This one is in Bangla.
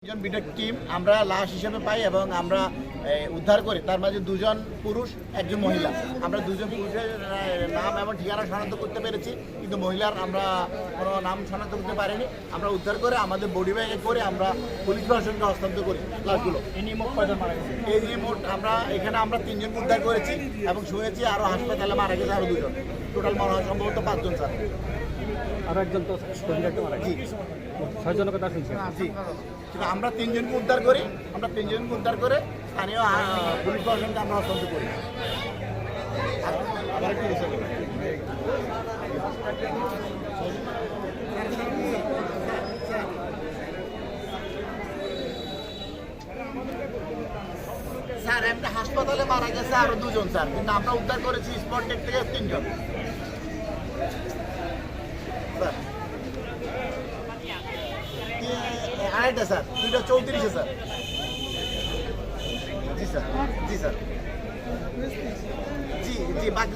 একজন বিটেক টিম আমরা লাশ হিসেবে পাই এবং আমরা উদ্ধার করি। তার মাঝে দুজন পুরুষ একজন মহিলা। আমরা দুজন পুরুষের নাম এবং ঠিকানা শনাক্ত করতে পেরেছি, কিন্তু মহিলার আমরা কোনো নাম শনাক্ত করতে পারিনি। আমরা উদ্ধার করে আমাদের বডি ব্যাগে করে আমরা পুলিশ প্রশাসনকে হস্তান্তর করি লাশগুলো। এই নিয়ে মোট আমরা তিনজন উদ্ধার করেছি এবং শুনেছি আরও হাসপাতালে মারা গেছে আরও দুজন। টোটাল মনে হয় সম্ভবত 5 জন স্যার। আরো একজন তো মারা গেছে। 6 জনের কথা শুনছি। জি, কিন্তু আমরা তিনজনকে উদ্ধার করি। আমরা তিনজনকে উদ্ধার করে স্থানীয় পুলিশ প্রশাসনকে আমরা হস্তান্তর করি। আবার একটু বিষয় স্যার, একটা হাসপাতালে মারা গেছে আরো দুজন স্যার, কিন্তু আমরা উদ্ধার করেছি স্পট ডেট থেকে 3 জন স্যার। আড়াইটা স্যার, 2:34 স্যার। জি স্যার, জি স্যার, জি জি বাকি